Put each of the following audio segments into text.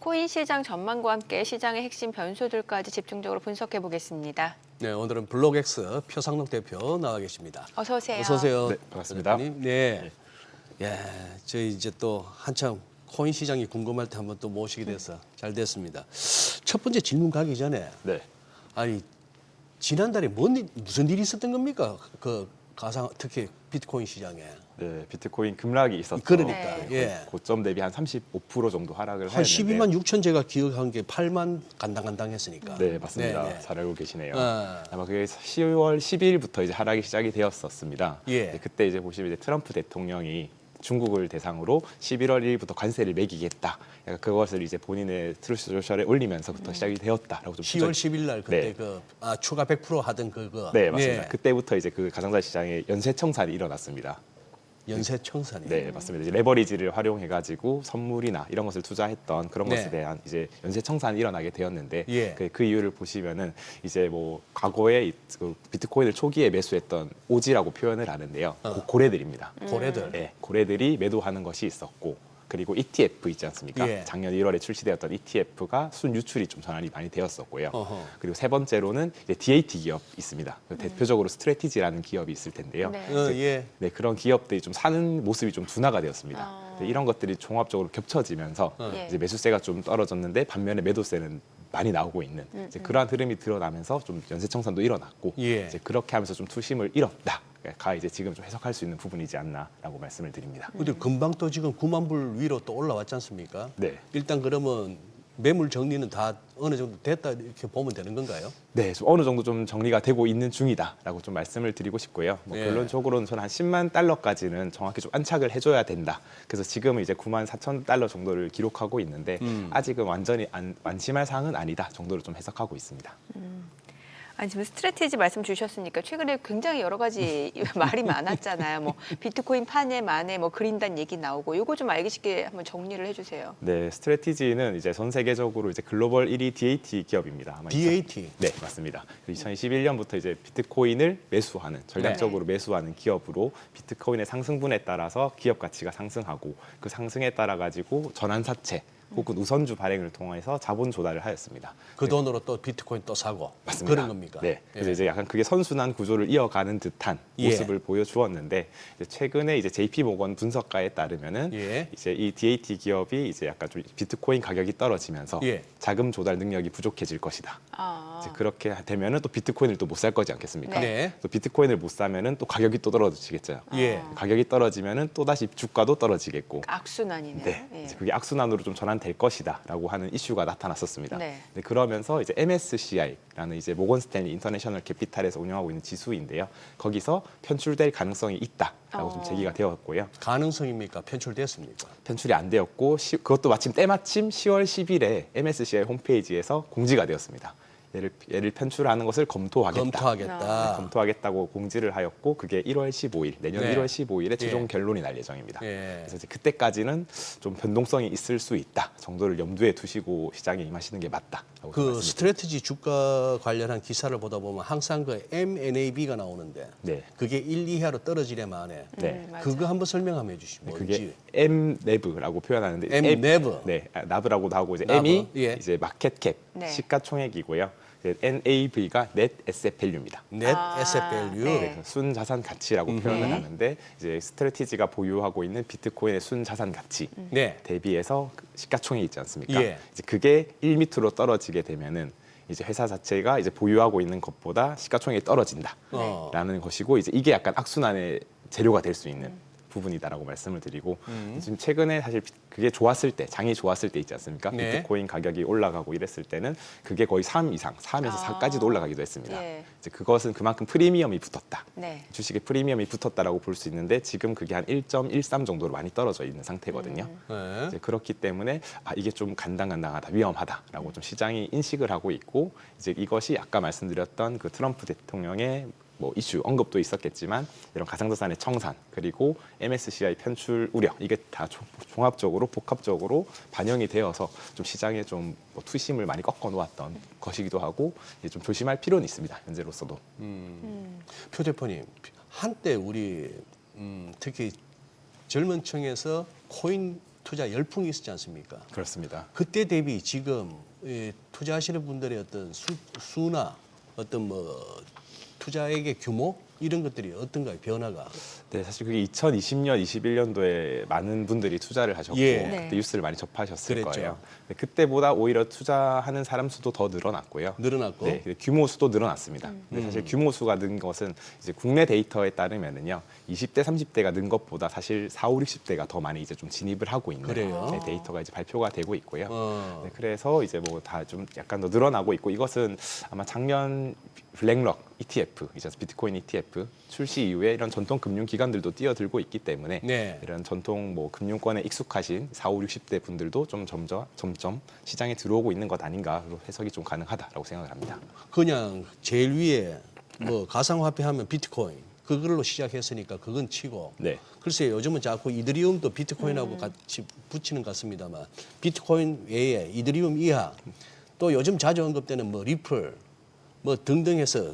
코인 시장 전망과 함께 시장의 핵심 변수들까지 집중적으로 분석해 보겠습니다. 네, 오늘은 블록엑스 표상록 대표 나와 계십니다. 어서 오세요. 어서 오세요. 네, 반갑습니다. 대표님. 네. 예, 저희 이제 또 한참 코인 시장이 궁금할 때 한번 또 모시게 돼서 잘 됐습니다. 첫 번째 질문 가기 전에 네. 아니 지난달에 무슨 일이 있었던 겁니까? 그 가상 특히 비트코인 시장에. 네, 비트코인 급락이 있었죠. 그러니까, 네. 예. 고점 대비 한 35% 정도 하락을 한 하였는데 12만 6천 제가 기억한 게 8만 간당간당 했으니까. 네, 맞습니다. 네, 네. 잘 알고 계시네요. 아. 아마 그게 10월 12일부터 이제 하락이 시작이 되었었습니다. 예. 네, 그때 이제 보시면 이제 트럼프 대통령이 중국을 대상으로 11월 1일부터 관세를 매기겠다. 약간 그것을 이제 본인의 트루스 소셜에 올리면서부터 시작이 되었다라고 좀 10월 10일 날 그때 네. 추가 100% 하던 그거. 네, 맞습니다. 네. 그때부터 이제 그 가상자산 시장에 연쇄 청산이 일어났습니다. 연쇄 청산이. 네, 맞습니다. 이제 레버리지를 활용해가지고 선물이나 이런 것을 투자했던 그런 네. 것에 대한 이제 연쇄 청산이 일어나게 되었는데 예. 그 이유를 보시면은 이제 뭐 과거에 그 비트코인을 초기에 매수했던 오지라고 표현을 하는데요. 고래들입니다. 고래들. 네, 고래들이 매도하는 것이 있었고. 그리고 ETF 있지 않습니까? 예. 작년 1월에 출시되었던 ETF가 순유출이 좀 전환이 많이 되었었고요. 어허. 그리고 세 번째로는 이제 DAT 기업 있습니다. 대표적으로 스트래티지라는 기업이 있을 텐데요. 네. 예. 네, 그런 기업들이 좀 사는 모습이 좀 둔화가 되었습니다. 아. 네, 이런 것들이 종합적으로 겹쳐지면서 예. 이제 매수세가 좀 떨어졌는데 반면에 매도세는 많이 나오고 있는 이제 그러한 흐름이 드러나면서 좀 연쇄청산도 일어났고 예. 이제 그렇게 하면서 좀 투심을 잃었다가 이제 지금 좀 해석할 수 있는 부분이지 않나라고 말씀을 드립니다. 근데 금방 또 지금 9만 불 위로 또 올라왔지 않습니까? 네. 일단 그러면 매물 정리는 다 어느 정도 됐다 이렇게 보면 되는 건가요? 네, 좀 어느 정도 좀 정리가 되고 있는 중이다라고 좀 말씀을 드리고 싶고요. 뭐 예. 결론적으로는 저는 한 10만 달러까지는 정확히 좀 안착을 해줘야 된다. 그래서 지금은 이제 9만 4천 달러 정도를 기록하고 있는데 아직은 완전히 안심할 사항은 아니다 정도로 좀 해석하고 있습니다. 아니 지금 스트래티지 말씀 주셨으니까 최근에 굉장히 여러 가지 말이 많았잖아요. 뭐 비트코인 판에 만에 뭐 그린다는 얘기 나오고 이거 좀 알기 쉽게 한번 정리를 해주세요. 네, 스트래티지는 이제 전 세계적으로 이제 글로벌 1위 DAT 기업입니다. 아마 DAT. 네, 맞습니다. 2021년부터 이제 비트코인을 매수하는 전략적으로 매수하는 기업으로 비트코인의 상승분에 따라서 기업 가치가 상승하고 그 상승에 따라 가지고 전환사채 혹은 우선주 발행을 통해서 자본 조달을 하였습니다. 그 돈으로 또 비트코인 또 사고. 맞습니다. 그런 겁니까? 네. 그래서 예. 이제 약간 그게 선순환 구조를 이어가는 듯한 예. 모습을 보여주었는데 이제 최근에 이제 JP 모건 분석가에 따르면은 예. 이제 이 DAT 기업이 이제 약간 좀 비트코인 가격이 떨어지면서 예. 자금 조달 능력이 부족해질 것이다. 아. 이제 그렇게 되면은 또 비트코인을 또 못 살 거지 않겠습니까? 네. 또 비트코인을 못 사면은 또 가격이 또 떨어지겠죠. 예. 가격이 떨어지면은 또 다시 주가도 떨어지겠고. 악순환이네요. 네, 예. 이제 그게 악순환으로 좀 전환될 것이다라고 하는 이슈가 나타났었습니다. 네. 네, 그러면서 이제 MSCI라는 이제 모건 스탠리 인터내셔널 캐피탈에서 운영하고 있는 지수인데요. 거기서 편출될 가능성이 있다라고 좀 제기가 되었고요. 가능성입니까? 편출됐습니까? 편출이 안 되었고 그것도 마침 때마침 10월 10일에 MSCI 홈페이지에서 공지가 되었습니다. 얘를 편출하는 것을 검토하겠다. 검토하겠다. 검토하겠다고 공지를 하였고 그게 1월 15일 내년 네. 1월 15일에 최종 예. 결론이 날 예정입니다. 예. 그래서 이제 그때까지는 좀 변동성이 있을 수 있다 정도를 염두에 두시고 시장에 임하시는 게 맞다. 그 스트래티지 주가 관련한 기사를 보다 보면 항상 그 MNAB가 나오는데 네. 그게 1 이하로 떨어지려면 해. 네. 맞아요. 그거 한번 설명해 주시면 그게 MNAV라고 표현하는데 MNAV. 네, 나브라고도 하고 이제 나브. M이 예. 이제 마켓캡 네. 시가총액이고요. NAV가 Net Asset Value입니다. 넷 아, 에셋 밸류. 네. 순자산 가치라고 표현을 하는데 이제 스트래티지가 보유하고 있는 비트코인의 순자산 가치 네. 대비해서 그 시가총액이 있지 않습니까? 예. 이제 그게 1미터로 떨어지게 되면은 이제 회사 자체가 이제 보유하고 있는 것보다 시가총액이 떨어진다라는 것이고 이제 이게 약간 악순환의 재료가 될 수 있는 부분이다라고 말씀을 드리고 지금 최근에 사실 그게 좋았을 때 장이 좋았을 때 있지 않습니까? 네. 비트코인 가격이 올라가고 이랬을 때는 그게 거의 3 이상, 3에서 아. 4까지도 올라가기도 했습니다. 예. 이제 그것은 그만큼 프리미엄이 붙었다. 네. 주식에 프리미엄이 붙었다라고 볼 수 있는데 지금 그게 한 1.13 정도로 많이 떨어져 있는 상태거든요. 네. 이제 그렇기 때문에 이게 좀 간당간당하다, 위험하다라고 좀 시장이 인식을 하고 있고 이제 이것이 아까 말씀드렸던 그 트럼프 대통령의 뭐 이슈 언급도 있었겠지만 이런 가상자산의 청산 그리고 MSCI 편출 우려 이게 다 종합적으로 복합적으로 반영이 되어서 좀 시장에 좀 뭐 투심을 많이 꺾어 놓았던 것이기도 하고 이제 좀 조심할 필요는 있습니다. 현재로서도. 표 대표님, 한때 우리 특히 젊은 층에서 코인 투자 열풍이 있었지 않습니까? 그렇습니다. 그때 대비 지금 투자하시는 분들의 어떤 수나 어떤 뭐 투자액의 규모 이런 것들이 어떤가요? 변화가? 네, 사실 그게 2020년, 21년도에 많은 분들이 투자를 하셨고 예. 네. 그때 뉴스를 많이 접하셨을 그랬죠. 거예요. 네, 그때보다 오히려 투자하는 사람 수도 더 늘어났고요. 늘어났고. 네, 규모 수도 늘어났습니다. 근데 사실 규모 수가 는 것은 이제 국내 데이터에 따르면은요, 20대, 30대가 는 것보다 사실 4, 5, 60대가 더 많이 이제 좀 진입을 하고 있는 그래요? 네, 데이터가 이제 발표가 되고 있고요. 어. 네, 그래서 이제 뭐 다 좀 약간 더 늘어나고 있고 이것은 아마 작년 블랙록 ETF, 이제 비트코인 ETF 출시 이후에 이런 전통 금융 기관들도 뛰어들고 있기 때문에 네. 이런 전통 뭐 금융권에 익숙하신 4, 5, 60대 분들도 좀 점점 시장에 들어오고 있는 것 아닌가로 해석이 좀 가능하다라고 생각을 합니다. 그냥 제일 위에 뭐 가상화폐 하면 비트코인 그걸로 시작했으니까 그건 치고 네. 글쎄 요즘은 자꾸 이더리움도 비트코인하고 같이 붙이는 것 같습니다만 비트코인 외에 이더리움 이하 또 요즘 자주 언급되는 뭐 리플 뭐 등등 해서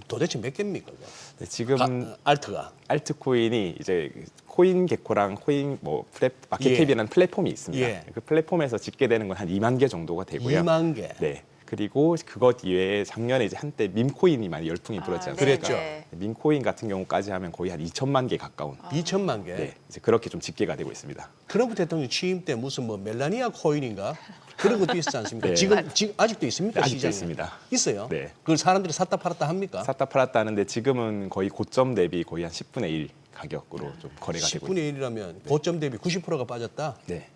도대체 몇 개입니까? 네, 지금 알트가. 알트코인이 이제 코인 개코랑 코인 뭐 마켓캡이라는 플랫폼이 있습니다. 예. 그 플랫폼에서 집계되는 건 한 2만 개 정도가 되고요. 2만 개. 네. 그리고 그것 이외에 작년에 이제 한때 밈코인이 많이 열풍이 불었지 않습니까? 그랬죠. 네. 밈코인 같은 경우까지 하면 거의 한 2천만 개 가까운. 2천만 개. 네, 이제 그렇게 좀 집계가 되고 있습니다. 트럼프 대통령 취임 때 무슨 뭐 멜라니아 코인인가 그런 것도 있었지 않습니까? 네. 지금 아직도 있습니까? 네, 아직도 시장에? 있습니다. 있어요? 네. 그걸 사람들이 샀다 팔았다 합니까? 샀다 팔았다 하는데 지금은 거의 고점 대비 거의 한 10분의 1 가격으로 좀 거래가 되고 있습니다. 10분의 1이라면 고점 대비 90%가 빠졌다? 네.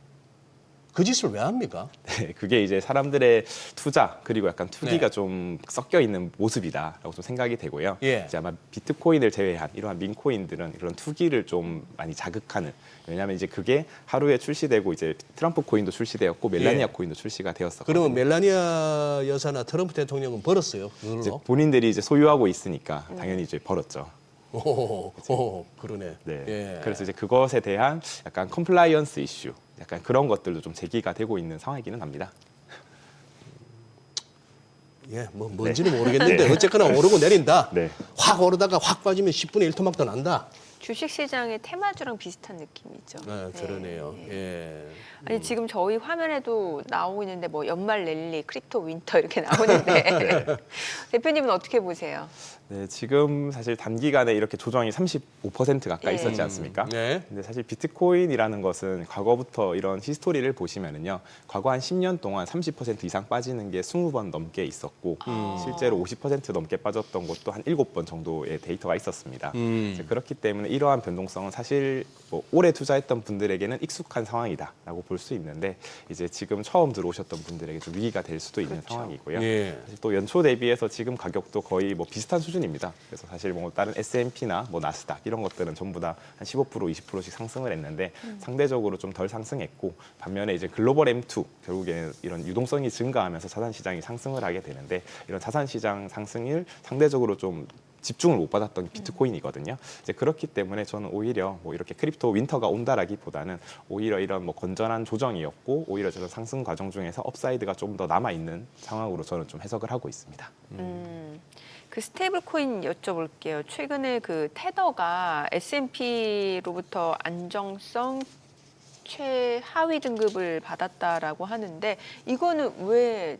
그 짓을 왜 합니까? 네, 그게 이제 사람들의 투자 그리고 약간 투기가 네. 좀 섞여 있는 모습이다라고 좀 생각이 되고요. 예. 이제 아마 비트코인을 제외한 이러한 민코인들은 이런 투기를 좀 많이 자극하는. 왜냐하면 이제 그게 하루에 출시되고 이제 트럼프 코인도 출시되었고 멜라니아 예. 코인도 출시가 되었었거든요. 그러면 멜라니아 여사나 트럼프 대통령은 벌었어요? 이제 그걸로? 본인들이 이제 소유하고 있으니까 당연히 이제 벌었죠. 오, 그러네. 네. 예. 그래서 이제 그것에 대한 약간 컴플라이언스 이슈, 약간 그런 것들도 좀 제기가 되고 있는 상황이기는 합니다. 예, 뭐 뭔지는 모르겠는데 어쨌거나 오르고 내린다. 네. 확 오르다가 확 빠지면 10분의 1 토막도 난다. 주식시장의 테마주랑 비슷한 느낌이죠. 네, 그러네요. 네. 예. 아니 지금 저희 화면에도 나오고 있는데 뭐 연말 랠리, 크립토 윈터 이렇게 나오는데 대표님은 어떻게 보세요? 네, 지금 사실 단기간에 이렇게 조정이 35% 가까이 예. 있었지 않습니까? 네. 근데 사실 비트코인이라는 것은 과거부터 이런 히스토리를 보시면은요, 과거 한 10년 동안 30% 이상 빠지는 게 20번 넘게 있었고, 실제로 50% 넘게 빠졌던 것도 한 7번 정도의 데이터가 있었습니다. 이제 그렇기 때문에 이러한 변동성은 사실 뭐 오래 투자했던 분들에게는 익숙한 상황이다라고 볼 수 있는데, 이제 지금 처음 들어오셨던 분들에게 좀 위기가 될 수도 있는 상황이고요. 예. 사실 또 연초 대비해서 지금 가격도 거의 뭐 비슷한 수준입니다. 그래서 사실 뭐 다른 S&P나 뭐 나스닥 이런 것들은 전부 다 한 15% 20%씩 상승을 했는데 상대적으로 좀 덜 상승했고, 반면에 이제 글로벌 M2 결국에는 이런 유동성이 증가하면서 자산 시장이 상승을 하게 되는데, 이런 자산 시장 상승일 상대적으로 좀 집중을 못 받았던 비트코인이거든요. 이제 그렇기 때문에 저는 오히려 뭐 이렇게 크립토 윈터가 온다라기보다는 오히려 이런 뭐 건전한 조정이었고, 오히려 저는 상승 과정 중에서 업사이드가 좀 더 남아 있는 상황으로 저는 좀 해석을 하고 있습니다. 그 스테이블 코인 여쭤볼게요. 최근에 그 테더가 S&P로부터 안정성 최하위 등급을 받았다라고 하는데 이거는 왜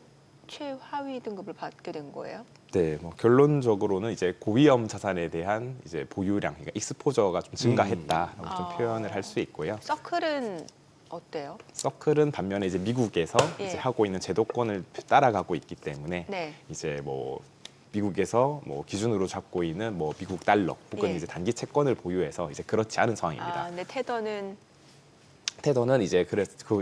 최하위 등급을 받게 된 거예요? 네, 뭐 결론적으로는 이제 고위험 자산에 대한 이제 보유량, 그러니까 익스포저가 좀 증가했다라고 좀 표현을 할 수 있고요. 서클은 어때요? 서클은 반면에 이제 미국에서 예. 이제 하고 있는 제도권을 따라가고 있기 때문에 네. 이제 뭐 미국에서 뭐 기준으로 잡고 있는 뭐 미국 달러 혹은 예. 이제 단기 채권을 보유해서 이제 그렇지 않은 상황입니다. 근데 테더는 테더는 이제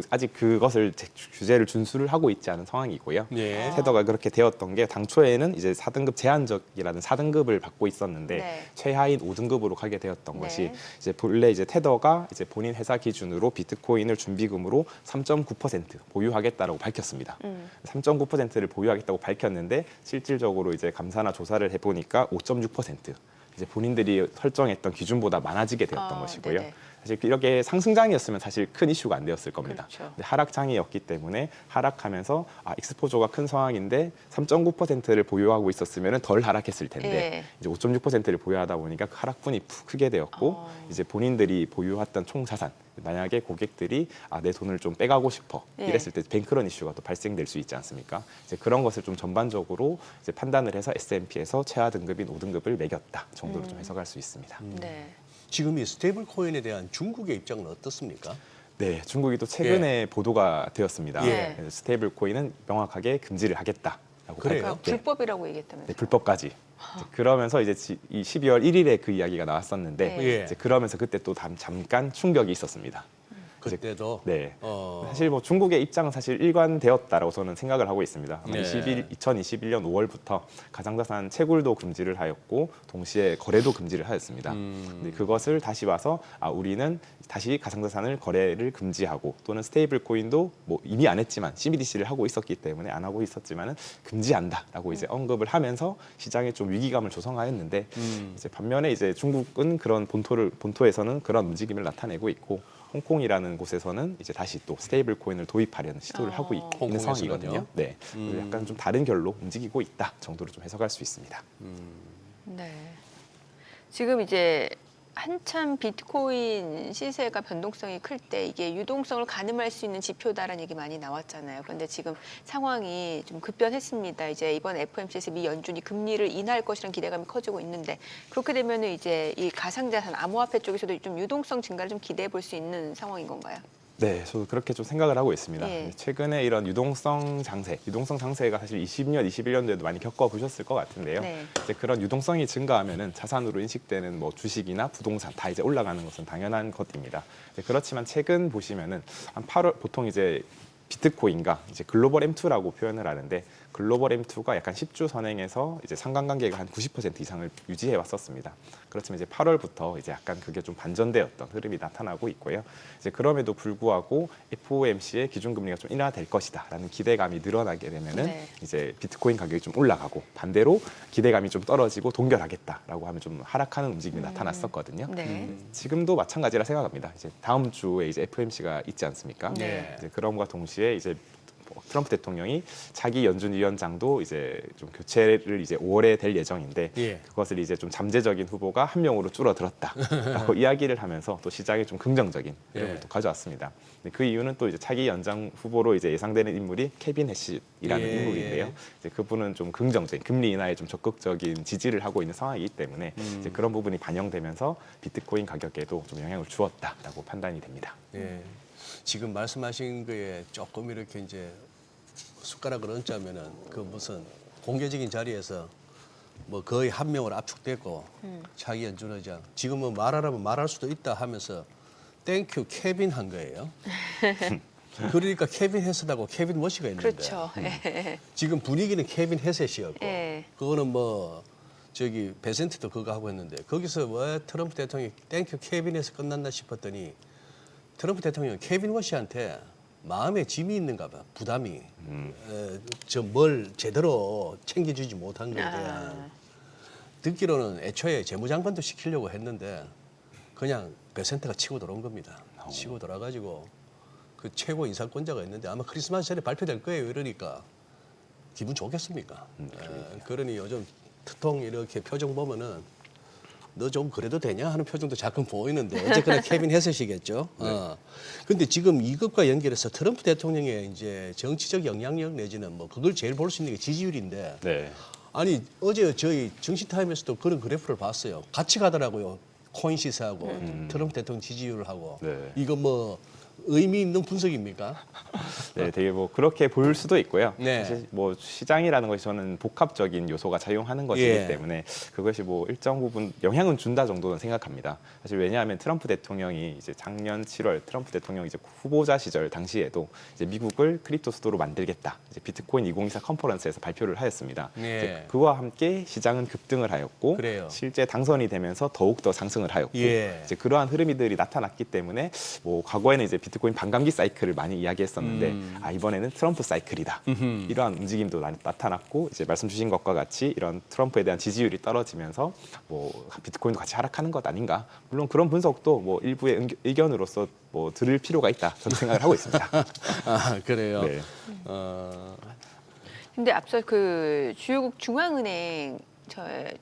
아직 그것을 규제를 준수를 하고 있지 않은 상황이고요. 예. 테더가 그렇게 되었던 게 당초에는 이제 4등급 제한적이라는 4등급을 받고 있었는데 네. 최하인 5등급으로 가게 되었던 네. 것이 이제 본래 이제 테더가 이제 본인 회사 기준으로 비트코인을 준비금으로 3.9% 보유하겠다라고 밝혔습니다. 3.9%를 보유하겠다고 밝혔는데 실질적으로 이제 감사나 조사를 해보니까 5.6%. 이제 본인들이 설정했던 기준보다 많아지게 되었던 것이고요. 네네. 사실 이렇게 상승장이었으면 사실 큰 이슈가 안 되었을 겁니다. 그렇죠. 근데 하락장이었기 때문에 하락하면서 익스포저가 큰 상황인데 3.9%를 보유하고 있었으면 덜 하락했을 텐데 예. 이제 5.6%를 보유하다 보니까 그 하락분이 크게 되었고 이제 본인들이 보유했던 총 자산 만약에 고객들이 내 돈을 좀 빼가고 싶어 예. 이랬을 때 뱅크런 이슈가 또 발생될 수 있지 않습니까? 이제 그런 것을 좀 전반적으로 이제 판단을 해서 S&P에서 최하 등급인 5등급을 매겼다 정도로 좀 해석할 수 있습니다. 네. 지금 이 스테이블 코인에 대한 중국의 입장은 어떻습니까? 네, 중국이 또 최근에 보도가 되었습니다. 예. 그래서 스테이블 코인은 명확하게 금지를 하겠다라고 그래요? 그러니까 네. 불법이라고 얘기했다면서요. 네, 불법까지. 이제 그러면서 이제 이 12월 1일에 그 이야기가 나왔었는데 네. 예. 이제 그러면서 그때 또 잠깐 충격이 있었습니다. 그때도 네. 어. 사실 뭐 중국의 입장은 사실 일관되었다라고 저는 생각을 하고 있습니다. 아마 네. 2021년 5월부터 가상자산 채굴도 금지를 하였고 동시에 거래도 금지를 하였습니다. 근데 그것을 다시 와서 우리는 다시 가상자산을 거래를 금지하고 또는 스테이블 코인도 뭐 이미 안 했지만 CBDC를 하고 있었기 때문에 안 하고 있었지만은 금지한다라고 이제 언급을 하면서 시장에 좀 위기감을 조성하였는데 이제 반면에 이제 중국은 그런 본토에서는 그런 움직임을 나타내고 있고 홍콩이라는 곳에서는 이제 다시 또 스테이블 코인을 도입하려는 시도를 하고 있는 홍콩에서는요? 상황이거든요. 네, 그래서 약간 좀 다른 결로 움직이고 있다 정도로 좀 해석할 수 있습니다. 네. 지금 이제 한참 비트코인 시세가 변동성이 클 때 이게 유동성을 가늠할 수 있는 지표다라는 얘기 많이 나왔잖아요. 그런데 지금 상황이 좀 급변했습니다. 이제 이번 FOMC에서 미 연준이 금리를 인하할 것이라는 기대감이 커지고 있는데 그렇게 되면 이제 이 가상자산 암호화폐 쪽에서도 좀 유동성 증가를 좀 기대해 볼 수 있는 상황인 건가요? 네, 저도 그렇게 좀 생각을 하고 있습니다. 예. 최근에 이런 유동성 장세가 사실 20년, 21년도에도 많이 겪어보셨을 것 같은데요. 네. 이제 그런 유동성이 증가하면은 자산으로 인식되는 뭐 주식이나 부동산 다 이제 올라가는 것은 당연한 것입니다. 그렇지만 최근 보시면은 한 8월 보통 이제 비트코인과 이제 글로벌 M2라고 표현을 하는데 글로벌 M2가 약간 10주 선행해서 이제 상관관계가 한 90% 이상을 유지해 왔었습니다. 그렇지만 이제 8월부터 이제 약간 그게 좀 반전되었던 흐름이 나타나고 있고요. 이제 그럼에도 불구하고 FOMC의 기준금리가 좀 인하될 것이다라는 기대감이 늘어나게 되면은 네. 이제 비트코인 가격이 좀 올라가고 반대로 기대감이 좀 떨어지고 동결하겠다라고 하면 좀 하락하는 움직임이 나타났었거든요. 네. 지금도 마찬가지라 생각합니다. 이제 다음 주에 이제 FOMC가 있지 않습니까? 네. 이제 그럼과 동시에 이제 트럼프 대통령이 차기 연준위원장도 이제 좀 교체를 이제 5월에 될 예정인데 예. 그것을 이제 좀 잠재적인 후보가 한 명으로 줄어들었다라고 이야기를 하면서 또 시장에 좀 긍정적인 흐름을 예. 또 가져왔습니다. 근데 그 이유는 또 이제 차기 연장 후보로 이제 예상되는 인물이 케빈 해시라는 예. 인물인데요. 이제 그분은 좀 긍정적인 금리 인하에 좀 적극적인 지지를 하고 있는 상황이기 때문에 이제 그런 부분이 반영되면서 비트코인 가격에도 좀 영향을 주었다라고 판단이 됩니다. 예. 지금 말씀하신 거에 조금 이렇게 이제 숟가락을 얹자면은 그 무슨 공개적인 자리에서 뭐 거의 한 명으로 압축됐고 차기 연준의장 지금은 말하라면 말할 수도 있다 하면서 땡큐 케빈 한 거예요. 그러니까 케빈 헤셋하고 케빈 워시가 있는데 그렇죠. 지금 분위기는 케빈 헤셋이었고 예. 그거는 뭐 저기 베센트도 그거 하고 했는데 거기서 왜 트럼프 대통령이 땡큐 케빈에서 끝났나 싶었더니 트럼프 대통령은 케빈 워시한테 마음에 짐이 있는가 봐, 부담이. 저 뭘 제대로 챙겨주지 못한 거에 대한. 듣기로는 애초에 재무장관도 시키려고 했는데 그냥 베센트가 치고 들어온 겁니다. 치고 들어가지고 그 최고 인사권자가 있는데 아마 크리스마스 전에 발표될 거예요. 이러니까 기분 좋겠습니까? 그러니 요즘 트통 이렇게 표정 보면은 너 좀 그래도 되냐 하는 표정도 잠깐 보이는데 어쨌거나 케빈 헤셋이겠죠. 근데 지금 이것과 연결해서 트럼프 대통령의 이제 정치적 영향력 내지는 뭐 그걸 제일 볼 수 있는 게 지지율인데 네. 아니 어제 저희 정치타임에서도 그런 그래프를 봤어요. 같이 가더라고요. 코인 시세하고 트럼프 대통령 지지율을 하고 네. 이거 뭐 의미 있는 분석입니까? 네, 되게 뭐 그렇게 볼 수도 있고요. 네. 사실 뭐 시장이라는 것이 저는 복합적인 요소가 작용하는 것이기 예. 때문에 그것이 뭐 일정 부분 영향은 준다 정도는 생각합니다. 사실 왜냐하면 트럼프 대통령이 이제 작년 7월 트럼프 대통령 이제 후보자 시절 당시에도 이제 미국을 크립토 수도로 만들겠다. 이제 비트코인 2024 컨퍼런스에서 발표를 하였습니다. 예. 이제 그와 함께 시장은 급등을 하였고 그래요. 실제 당선이 되면서 더욱 더 상승을 하였고 예. 이제 그러한 흐름들이 나타났기 때문에 뭐 과거에는 이제 비트코인 반감기 사이클을 많이 이야기했었는데 이번에는 트럼프 사이클이다. 이러한 움직임도 나타났고 이제 말씀 주신 것과 같이 이런 트럼프에 대한 지지율이 떨어지면서 뭐 비트코인도 같이 하락하는 것 아닌가. 물론 그런 분석도 뭐 일부의 의견으로서 뭐 들을 필요가 있다. 저는 생각을 하고 있습니다. 그래요. 네. 근데 앞서 그 주요국 중앙은행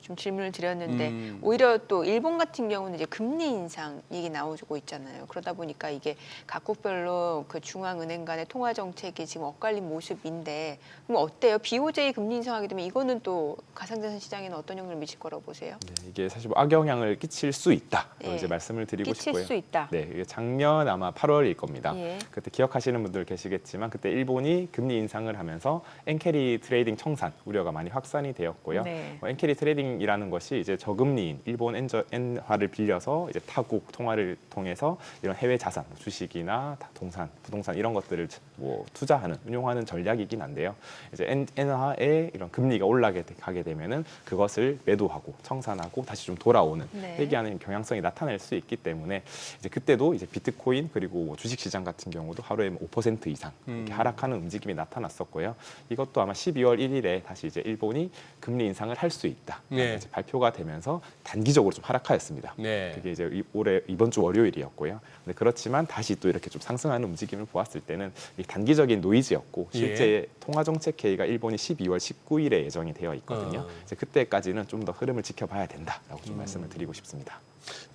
좀 질문을 드렸는데 오히려 또 일본 같은 경우는 이제 금리 인상 얘기 나오고 있잖아요. 그러다 보니까 이게 각국별로 그 중앙은행 간의 통화 정책이 지금 엇갈린 모습인데 그럼 어때요? BOJ 금리 인상하게 되면 이거는 또 가상자산 시장에는 어떤 영향을 미칠 거라고 보세요? 네, 이게 사실 뭐 악영향을 끼칠 수 있다. 예. 이제 말씀을 드리고 끼칠 싶고요. 수 있다. 네, 이게 작년 아마 8월일 겁니다. 예. 그때 기억하시는 분들 계시겠지만 그때 일본이 금리 인상을 하면서 엔캐리 트레이딩 청산 우려가 많이 확산이 되었고요. 네. 엔캐리 트레이딩이라는 것이 이제 저금리인 일본 엔화를 빌려서 이제 타국 통화를 통해서 이런 해외 자산, 주식이나 동산, 부동산 이런 것들을 뭐 투자하는, 운용하는 전략이긴 한데요. 이제 엔화의 이런 금리가 올라가게 가게 되면은 그것을 매도하고 청산하고 다시 좀 돌아오는 네. 회귀하는 경향성이 나타날 수 있기 때문에 이제 그때도 이제 비트코인 그리고 뭐 주식시장 같은 경우도 하루에 5% 이상 이렇게 하락하는 움직임이 나타났었고요. 이것도 아마 12월 1일에 다시 이제 일본이 금리 인상을 할 수 있다. 네. 이제 발표가 되면서 단기적으로 좀 하락하였습니다. 네. 그게 이제 올해 이번 주 월요일이었고요. 근데 그렇지만 다시 또 이렇게 좀 상승하는 움직임을 보았을 때는 이 단기적인 노이즈였고 실제 통화 정책 회의가 일본이 12월 19일에 예정이 되어 있거든요. 이제 그때까지는 좀 더 흐름을 지켜봐야 된다라고 좀 말씀을 드리고 싶습니다.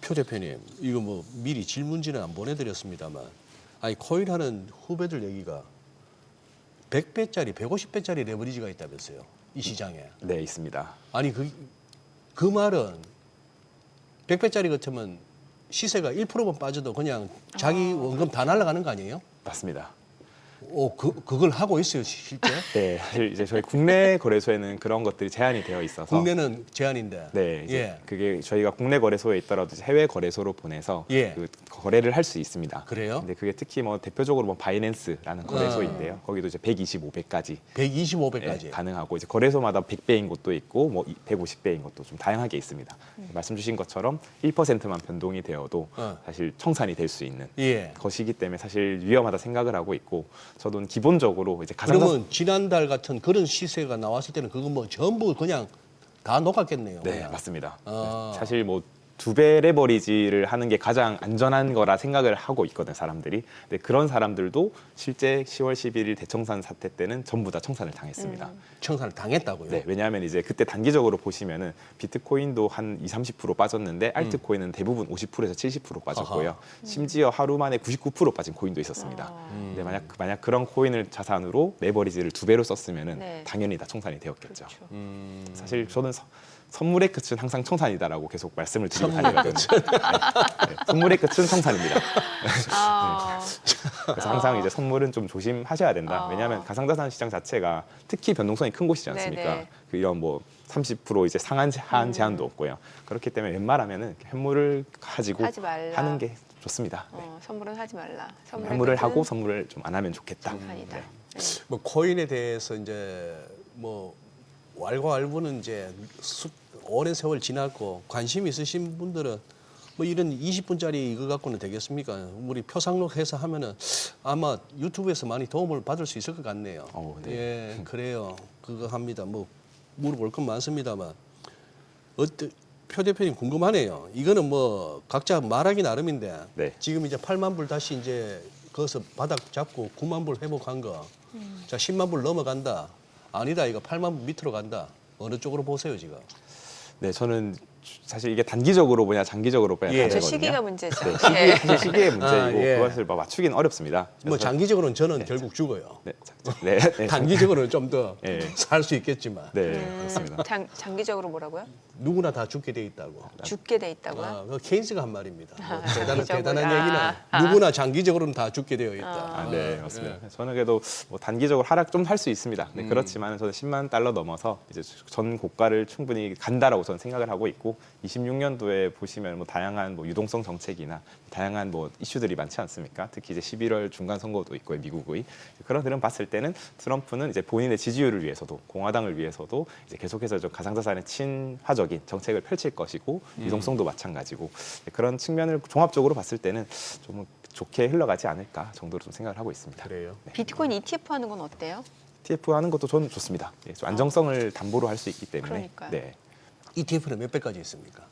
표 대표님, 이거 뭐 미리 질문지는 안 보내드렸습니다만, 아니 코인 하는 후배들 얘기가 100배짜리, 150배짜리 레버리지가 있다면서요, 이 시장에. 네, 있습니다. 아니 그 말은 100배짜리 같으면 시세가 1%만 빠져도 그냥 자기 원금 다 날아가는 거 아니에요? 맞습니다. 그걸 하고 있어요, 실제? 네, 사실 이제 저희 국내 거래소에는 그런 것들이 제한이 되어 있어서 국내는 제한인데. 네, 이제 예. 그게 저희가 국내 거래소에 있더라도 이제 해외 거래소로 보내서 예. 그 거래를 할 수 있습니다. 그래요? 근데 그게 특히 뭐 대표적으로 뭐 바이낸스라는 거래소인데요. 거기도 이제 125배까지 125배까지. 가능하고 이제 거래소마다 100배인 곳도 있고 뭐 150배인 것도 좀 다양하게 있습니다. 말씀 주신 것처럼 1%만 변동이 되어도 사실 청산이 될 수 있는 예. 것이기 때문에 사실 위험하다 생각을 하고 있고 저도 기본적으로 이제 가상자산 그러면 지난달 같은 그런 시세가 나왔을 때는 그거 뭐 전부 그냥 다 녹았겠네요. 네, 그냥. 맞습니다. 아. 네, 사실 뭐 2배 레버리지를 하는 게 가장 안전한 거라 생각을 하고 있거든 사람들이. 근데 그런 사람들도 실제 10월 11일 대청산 사태 때는 전부 다 청산을 당했습니다. 청산을 당했다고요? 네, 왜냐하면 이제 그때 단기적으로 보시면은 비트코인도 한 20-30% 빠졌는데 알트코인은 대부분 50%에서 70% 빠졌고요. 아하. 심지어 하루 만에 99% 빠진 코인도 있었습니다. 근데 만약 그런 코인을 자산으로 레버리지를 2배로 썼으면은 네. 당연히 다 청산이 되었겠죠. 그렇죠. 사실 저는 선물의 끝은 항상 청산이다라고 계속 말씀을 드리고 다니거든요. 네, 선물의 끝은 청산입니다. 아, 그래서 항상 이제 선물은 좀 조심하셔야 된다. 왜냐하면 가상자산 시장 자체가 특히 변동성이 큰 곳이지 않습니까? 네네. 그 이런 뭐 30% 이제 상한 제한도 없고요. 그렇기 때문에 웬만하면은 현물을 가지고 하지 말라. 하는 게 좋습니다. 네. 선물은 하지 말라. 현물을 하고 선물을 좀 안 하면 좋겠다. 청산이다. 네. 네. 뭐 코인에 대해서 이제 뭐 왈가왈부는 이제 오랜 세월 지났고 관심 있으신 분들은 뭐 이런 20분짜리 이거 갖고는 되겠습니까? 우리 표상록 해서 하면은 아마 유튜브에서 많이 도움을 받을 수 있을 것 같네요. 네. 예, 그래요. 그거 합니다. 뭐 물어볼 건 많습니다만 표 대표님 궁금하네요. 이거는 뭐 각자 말하기 나름인데 네. 지금 이제 8만 불 다시 이제 거기서 바닥 잡고 9만 불 회복한 거. 자 10만 불 넘어간다. 아니다 이거 8만 불 밑으로 간다. 어느 쪽으로 보세요 지금? 네, 저는 사실 이게 단기적으로 보냐 장기적으로 보냐 예. 저 다르거든요. 시기가 문제죠. 네, 예. 사실 시기의 문제이고 예. 그것을 뭐 맞추기는 어렵습니다. 뭐 그래서- 장기적으로는 저는 결국 죽어요. 네, 네, 네, 단기적으로는 좀 더 살 예. 수 있겠지만 네, 그렇습니다. 장기적으로 뭐라고요? 누구나 다 죽게 돼 있다고. 죽게 돼 있다고요? 아, 그 케인스가 한 말입니다. 뭐 장기적으로. 대단한 얘기는 누구나 장기적으로는 다 죽게 되어 있다. 네, 맞습니다. 저는 그래도 뭐 단기적으로 하락 좀 할 수 있습니다. 네, 그렇지만 저는 10만 달러 넘어서 이제 전 고가를 충분히 간다라고 저는 생각을 하고 있고 26년도에 보시면 뭐 다양한 뭐 유동성 정책이나 다양한 뭐 이슈들이 많지 않습니까? 특히 이제 11월 중간 선거도 있고요, 미국의 그런 흐름 봤을 때는 트럼프는 이제 본인의 지지율을 위해서도 공화당을 위해서도 이제 계속해서 좀 가상자산의 친화적인 정책을 펼칠 것이고 유동성도 마찬가지고 그런 측면을 종합적으로 봤을 때는 좀 좋게 흘러가지 않을까 정도로 좀 생각을 하고 있습니다. 그래요. 네. 비트코인 ETF 하는 건 어때요? ETF 하는 것도 저는 좋습니다. 예, 좀 안정성을 담보로 할 수 있기 때문에. 그러니까요. 네. ETF는 몇 배까지 있습니까?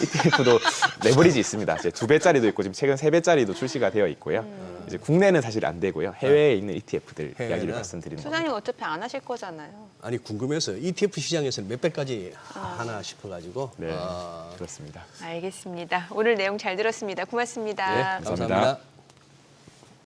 ETF도 레버리지 있습니다. 이제 2배짜리도 있고 지금 최근 3배짜리도 출시가 되어 있고요. 이제 국내는 사실 안 되고요. 해외에 있는 ETF들 해외는? 이야기를 말씀드리는 겁니다. 소장님 어차피 안 하실 거잖아요. 아니 궁금해서 ETF 시장에서는 몇 배까지 하나 싶어가지고. 네, 그렇습니다. 알겠습니다. 오늘 내용 잘 들었습니다. 고맙습니다. 네, 감사합니다. 감사합니다.